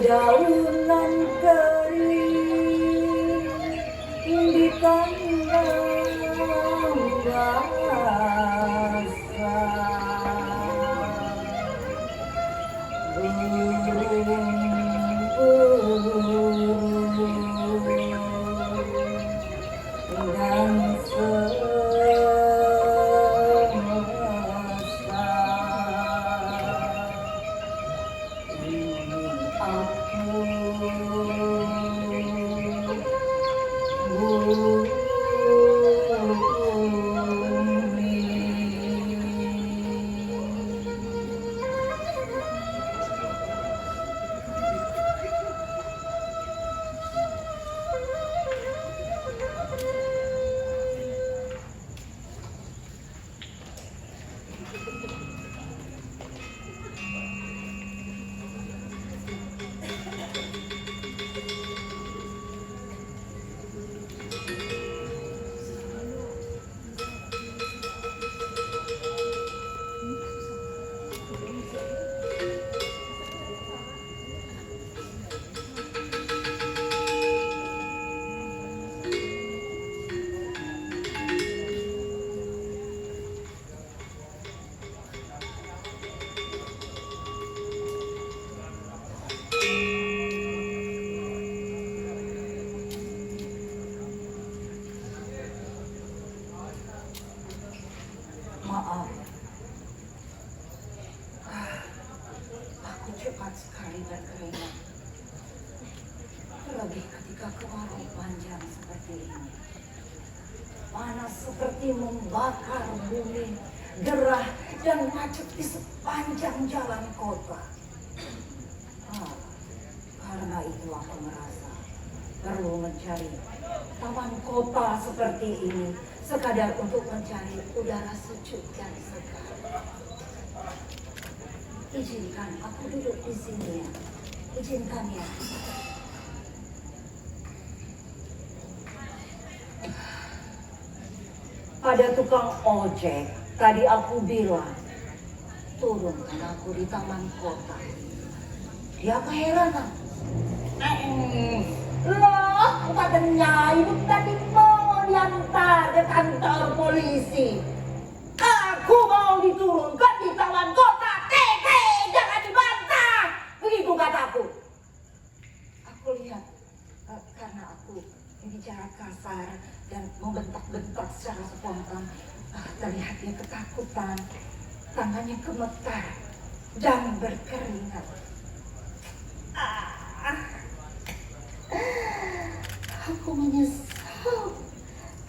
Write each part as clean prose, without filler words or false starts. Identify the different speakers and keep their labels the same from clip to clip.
Speaker 1: Dedaunan kering di kandang basah, burung-burung dan semesta ingin aku maaf. Aku cepat sekali berkeringat. Terlebih ketika kemarau panjang seperti ini. Panas seperti membakar bumi, gerah dan macet di sepanjang jalan kota. Karena itu aku merasa perlu mencari taman kota seperti ini, sekadar untuk mencari udara sejuk dan segar. Izinkan aku duduk di sini ya. Izinkan ya. Pada tukang ojek, tadi aku bilang, turunkan aku di taman kota. Dia keheranan. Loh, katanya ibu tadi mau diantar ke kantor polisi. Aku mau diturunkan di taman kota. Jangan dibantah. Begitu kataku. Aku lihat, karena aku bicara kasar dan membentak-bentak secara spontan, terlihat dia ketakutan, tangannya gemetar dan berkeringat. Aku menyesal.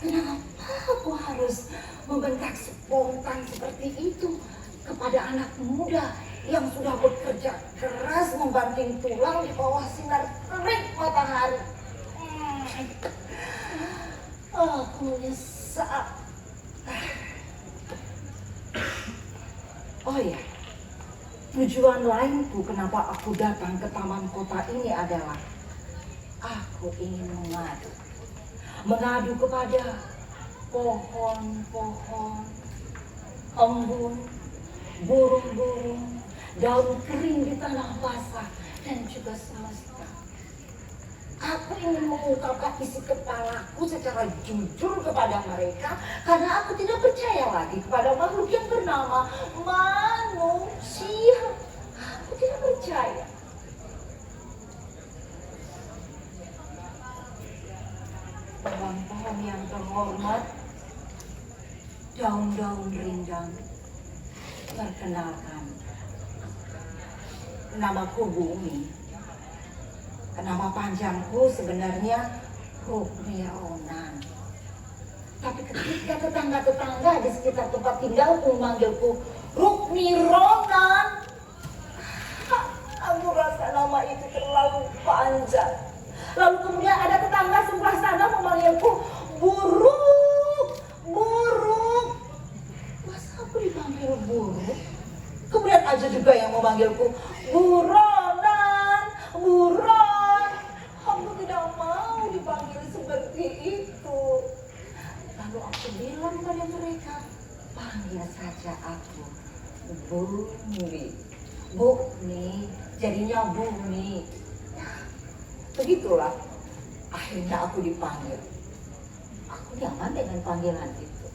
Speaker 1: Kenapa aku harus membentak spontan seperti itu kepada anak muda yang sudah bekerja keras membanting tulang di bawah sinar terik matahari. Aku menyesal. Oh ya, tujuan lainku kenapa aku datang ke taman kota ini adalah aku ingin mengadu kepada pohon-pohon, embun, burung-burung, daun kering di tanah basah, dan juga semesta. Aku ingin mengungkapkan isi kepalaku secara jujur kepada mereka, karena aku tidak percaya lagi kepada makhluk yang bernama manusia. Aku tidak percaya. Pohon-pohon yang terhormat, daun-daun rindang, perkenalkan, namaku Bumi. Nama panjangku sebenarnya Rukmi Ronan. Tapi ketika tetangga-tetangga di sekitar tempat tinggalku memanggilku Rukmi Ronan, aku rasa nama itu terlalu panjang. Lalu kemudian ada tetangga sebelah sana memanggilku Buruk. Masa aku dipanggil Buruk? Kemudian ada juga yang memanggilku Buronan. Aku tidak mau dipanggil seperti itu. Lalu aku bilang pada mereka, panggil saja aku Bumi. Bumi, jadinya Bumi. Begitulah, akhirnya aku dipanggil. Aku nyaman dengan panggilan itu.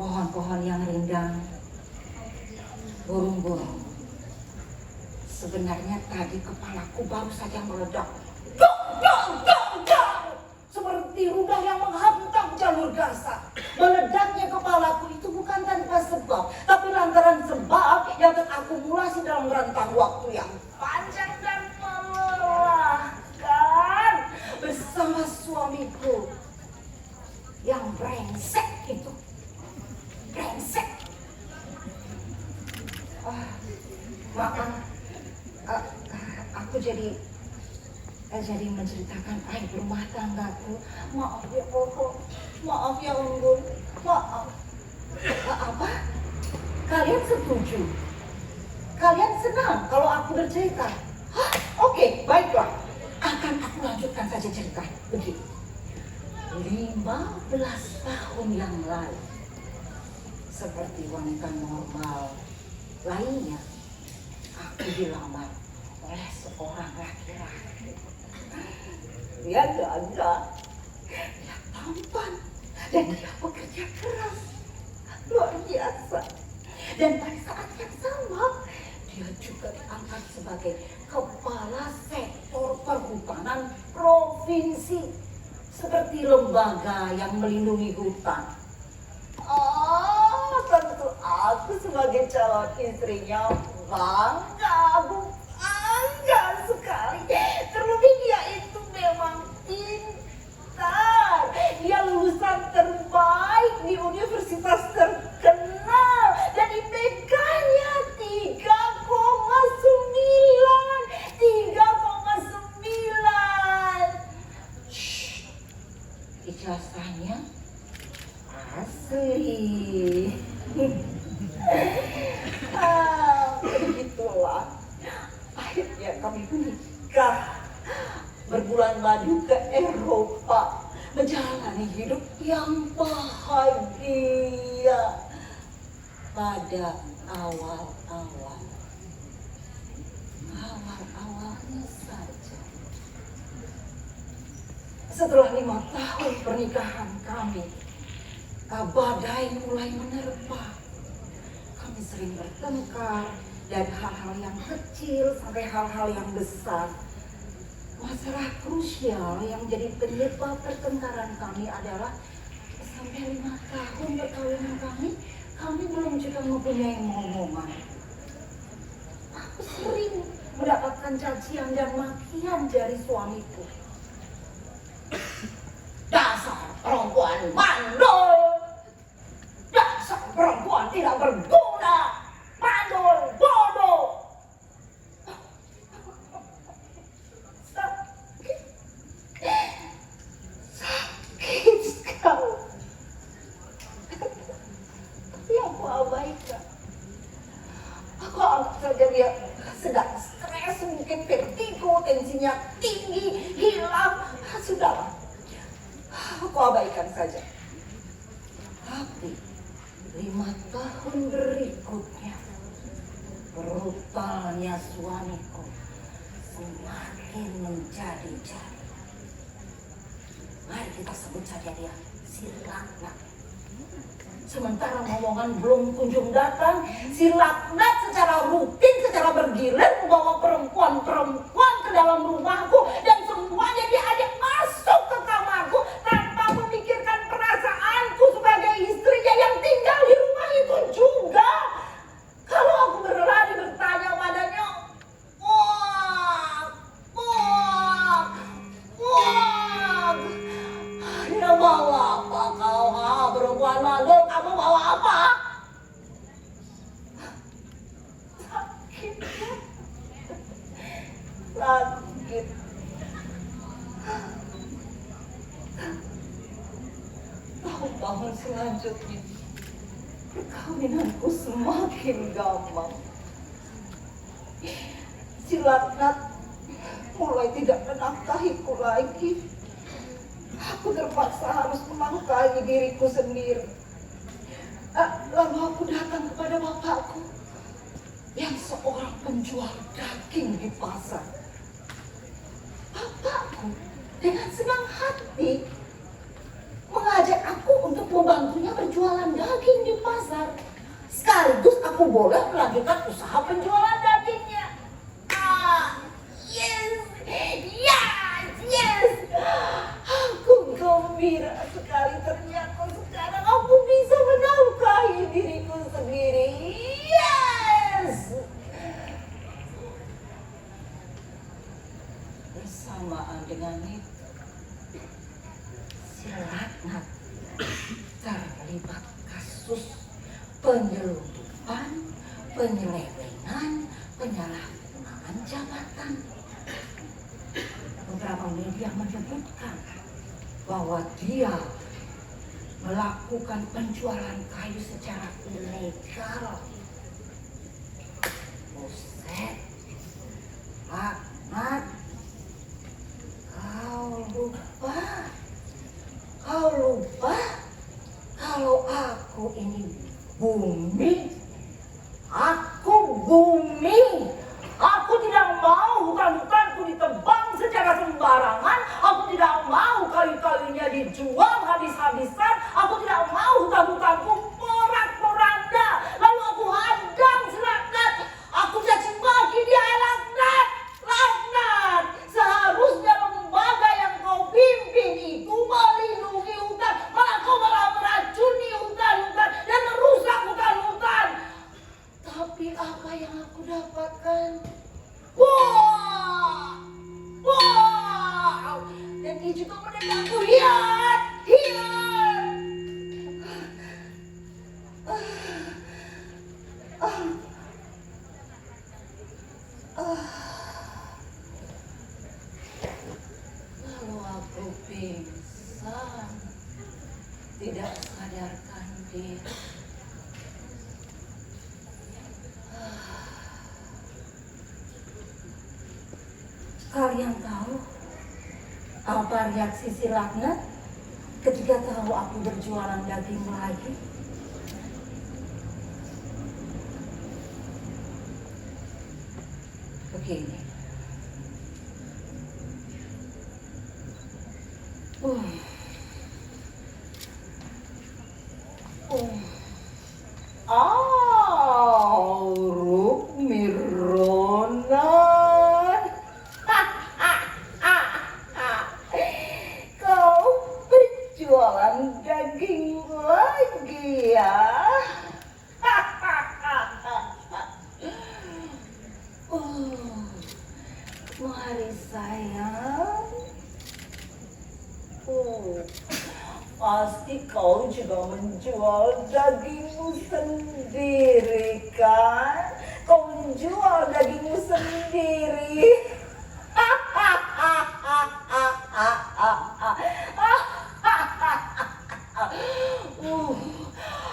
Speaker 1: Pohon-pohon yang rindang, burung-burung. Sebenarnya tadi kepalaku baru saja meledak. Dong, dong, dong, dong! Seperti rudal yang menghantam jalur gaza. Meledaknya kepalaku itu bukan tanpa sebab, tapi lantaran sebab yang terakumulasi dalam rentang waktu yang panjang dan melelahkan bersama suamiku yang brengsek itu. Brengsek. Maka aku jadi menceritakan aib rumah tanggaku. Maaf ya Koko, maaf ya Unggun, maaf. Apa? Kalian setuju? Kalian senang kalau aku bercerita? Hah? Oke, baiklah. Akan aku lanjutkan saja cerita. Begini. 15 tahun yang lalu, seperti wanita normal lainnya, aku dilamar oleh seorang laki-laki. Dia gagah, dia tampan, dan dia bekerja keras, luar biasa. Dan pada saat yang sama, dia juga diangkat sebagai kepala sektor perhutanan provinsi, seperti lembaga yang melindungi hutan. Tentu aku sebagai calon istrinya bangga sekali. Terlebih dia itu memang pintar. Dia lulusan terbaik di universitas terkenal dan IPK-nya 3,9. Ijazahnya asli. Begitulah. Akhirnya kami menikah, berbulan madu ke Eropa, menjalani hidup yang bahagia. Pada awalnya saja. Setelah 5 tahun pernikahan kami, badai mulai menerpa. Kami sering bertengkar dari hal-hal yang kecil sampai hal-hal yang besar. Masalah krusial yang jadi penyebab pertengkaran kami adalah sampai 5 tahun perkawinan kami belum juga mempunyai momongan. Aku sering mendapatkan cacian dan makian dari suamiku. Dasar perempuan mandul, dasar perempuan tidak berguna, mandul, bodoh. Sakit sekali. Tapi aku abaikan. Aku anggap saja dia sedang stres, mungkin vertigo, tensinya tinggi, hilang. Sudahlah. Aku abaikan saja. Tapi 5 tahun berikutnya, brutalnya suamiku semakin menjadi-jadi. Mari kita sebut saja dia si laknat. Sementara ngomongan belum kunjung datang, si laknat secara rutin, secara bergilir membawa perempuan-perempuan ke dalam rumahku, dan semuanya dia ajak masuk ke kamarku tanpa memikirkan perasaanku sebagai istrinya yang tinggal di rumah itu juga. Kalau aku berlari bertanya padanya, dia bawa apa kau, perempuan mandul, kamu bawa apa? Sakit. Tahun-tahun selanjutnya, perkawinanku semakin gampang. Si laknat mulai tidak menafkahiku lagi. Aku terpaksa harus menafkahi diriku sendiri. Lalu aku datang kepada bapakku. yang seorang penjual daging di pasar. Bapakku dengan senang hati mengajak aku untuk membantunya berjualan daging di pasar. Sekaligus aku boleh melanjutkan usaha penjualan dagingnya. Yes, yes, yes. Aku gembira sekali, ternyata sekarang aku bisa menafkahi diriku sendiri. Yes. Bersamaan dengan itu, si laknat terlibat kasus penyelundupan, penyelewengan, penyalahgunaan jabatan. Beberapa media menyebutkan bahwa dia melakukan penjualan kayu secara ilegal. Buset, laknat, kau lupa kalau aku ini bumi. Aku bumi. Aku tidak mau hutan-hutanku ditebang secara sembarangan. Aku tidak mau kayu-kayunya dijual habis-habisan. Aku tidak mau hutan-hutanku porak-poranda. Lalu aku hadang si laknat. Aku caci maki dia, laknat. Laknat. Seharusnya lembaga yang kau pimpin itu melindungi hutan. Malah kau meracuni hutan-hutan dan merusak hutan-hutan. Tapi apa yang aku dapatkan? Wah! Dan dia juga menendangku. Hiat! Lalu aku pingsan, tidak sadarkan diri. Kalian tahu apa reaksi si laknat ketika tahu aku berjualan daging lagi? Begini. Mironan. Kau berjualan daging lagi ya? Mari sayang. Pasti kau juga menjual dagingmu sendiri kan? Kau menjual dagingmu sendiri.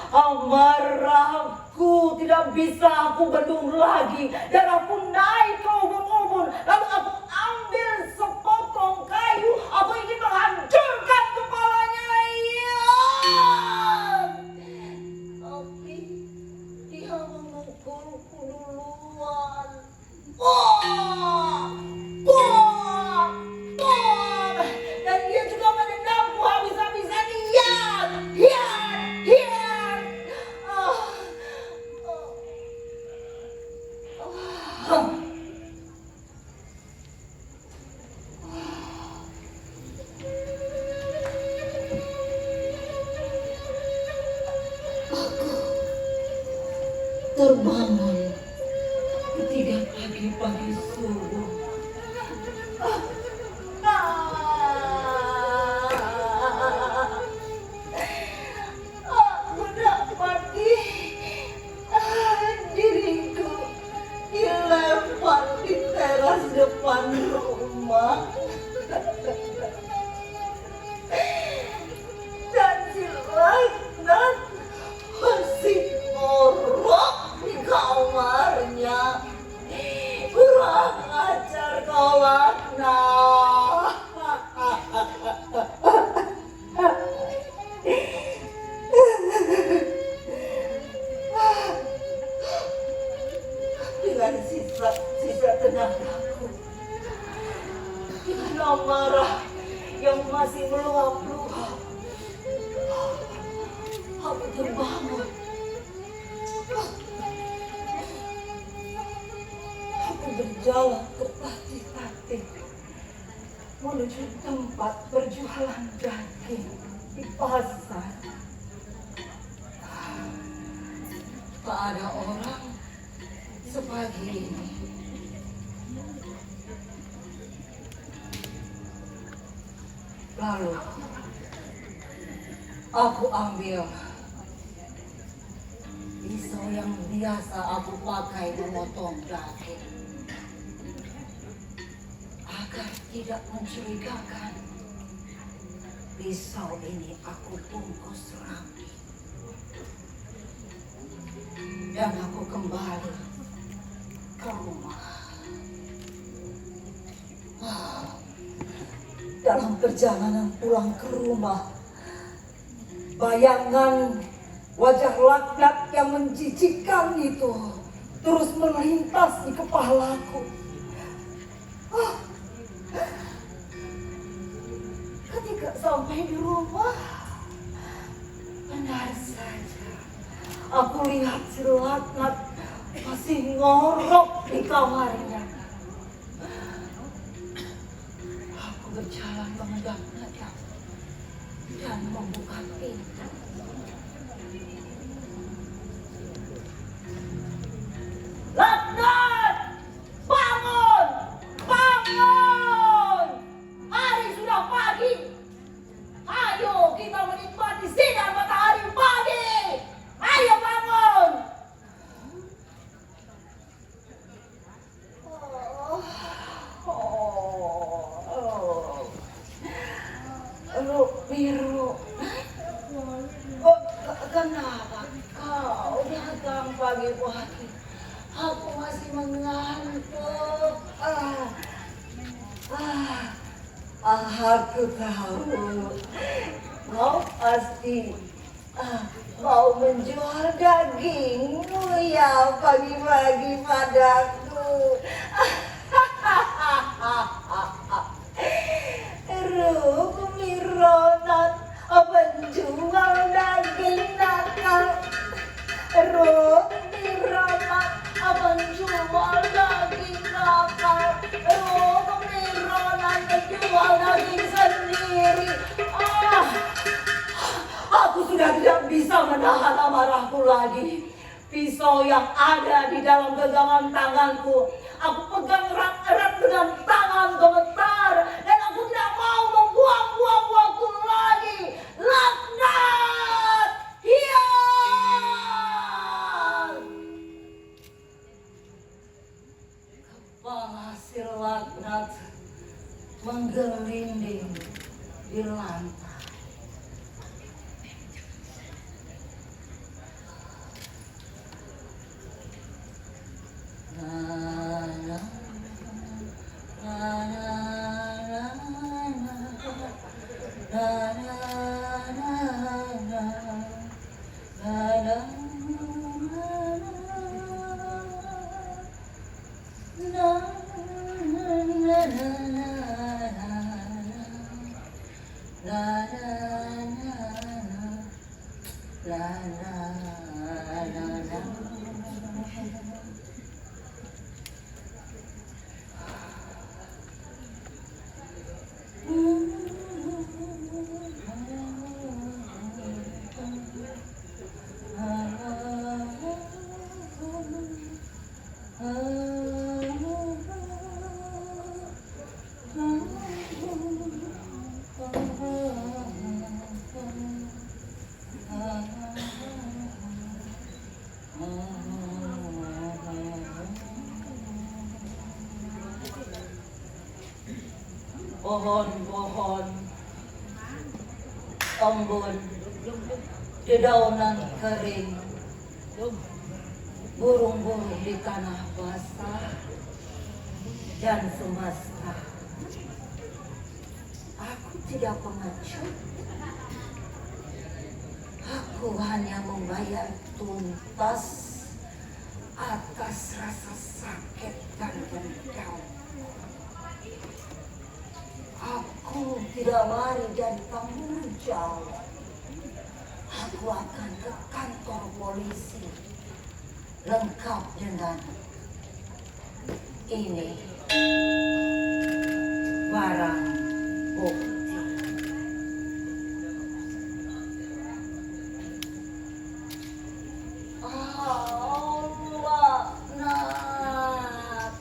Speaker 1: Amarahku tidak bisa aku bendung lagi. Darahku naik ke ubun-ubun. Lalu aku ambil sepotong kayu. Aku ingin menghancurkan kepalanya. Tapi dia memukulku duluan. Dan dia juga menendangku habis-habisan. Terbangun ketiga pagi subuh. Aku dapati diriku dilempar di teras depan rumah. Dan si laknat masih ngorok di kamar. air masih meluap-luap. Aku terbangun. Aku berjalan tertatih-tatih menuju tempat berjualan daging di pasar. Tak ada orang sepagi ini. Lalu aku ambil pisau yang biasa aku pakai memotong daging. Agar tidak mencurigakan, pisau ini aku bungkus rapi. Dan aku kembali ke rumah. Dalam perjalanan pulang ke rumah, bayangan wajah laknat yang menjijikkan itu terus melintas di kepalaku. Ketika sampai di rumah, benar saja aku lihat si laknat masih ngorok di kamarnya. Aku berjalan menghadap-hadap dan membuka pintu. Laknat! Bangun! Bangun! Hari sudah pagi. Ayo kita menikmati sinar matahari pagi. Ayo bangun! Biru. Kenapa kau datang pagi-pagi? Aku masih mengantuk. Aku tahu. Kau pasti mau menjual dagingmu ya pagi-pagi padaku. Rumironan penjual daging nakal. Rumironan penjual daging nakal. Rumironan penjual daging sendiri. Aku sudah tidak bisa menahan amarahku lagi. Pisau yang ada di dalam genggaman tanganku, aku pegang erat-erat dengan tangan gemetar, dan aku tidak mau membuang-buang waktu lagi. Laknat! Hilang! Kepala si laknat menggelinding di lantai. Pohon-pohon embun, dedaunan kering, burung-burung di tanah basah, dan semesta. Aku tidak pengecut. Aku hanya membayar tuntas atas rasa sakit dan dendam. Aku tidak lari dari tanggung jawab. Aku akan ke kantor polisi lengkap dengan ini barang bukti. Allah, nak,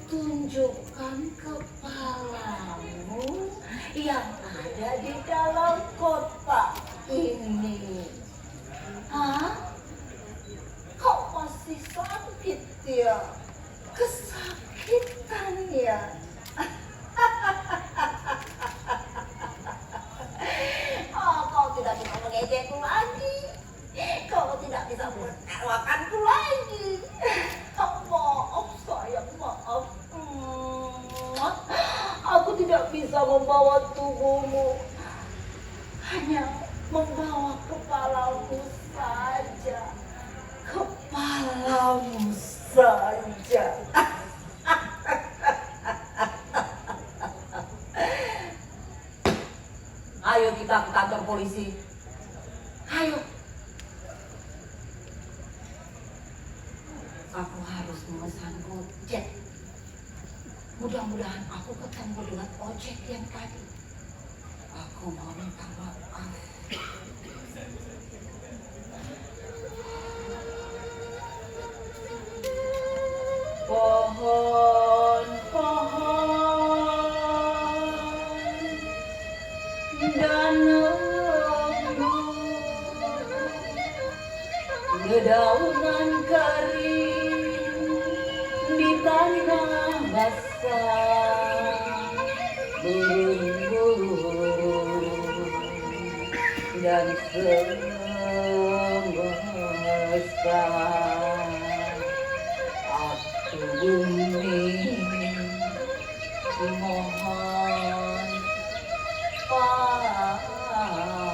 Speaker 1: tunjukkan kepalamu yang ada di dalam kotak ini. Hah? Kau masih sakit ya? Kesakitan ya? Oh, kau tidak bisa mengejekku lagi. Kau tidak bisa menertawakanku lagi. Maaf sayang, maaf. Aku tidak bisa membawa tubuhmu. Hanya membawa kepalamu saja. Kepalamu saja. Ayo kita ke kantor polisi. Ayo. Aku harus memesan ojek. Mudah-mudahan aku ketemu dengan ojek yang tadi. Aku mau minta maaf. Pohon dan lembu, dedaunan kering di tanah basah, burung-burung dan semesta. Bumi mohon padamu.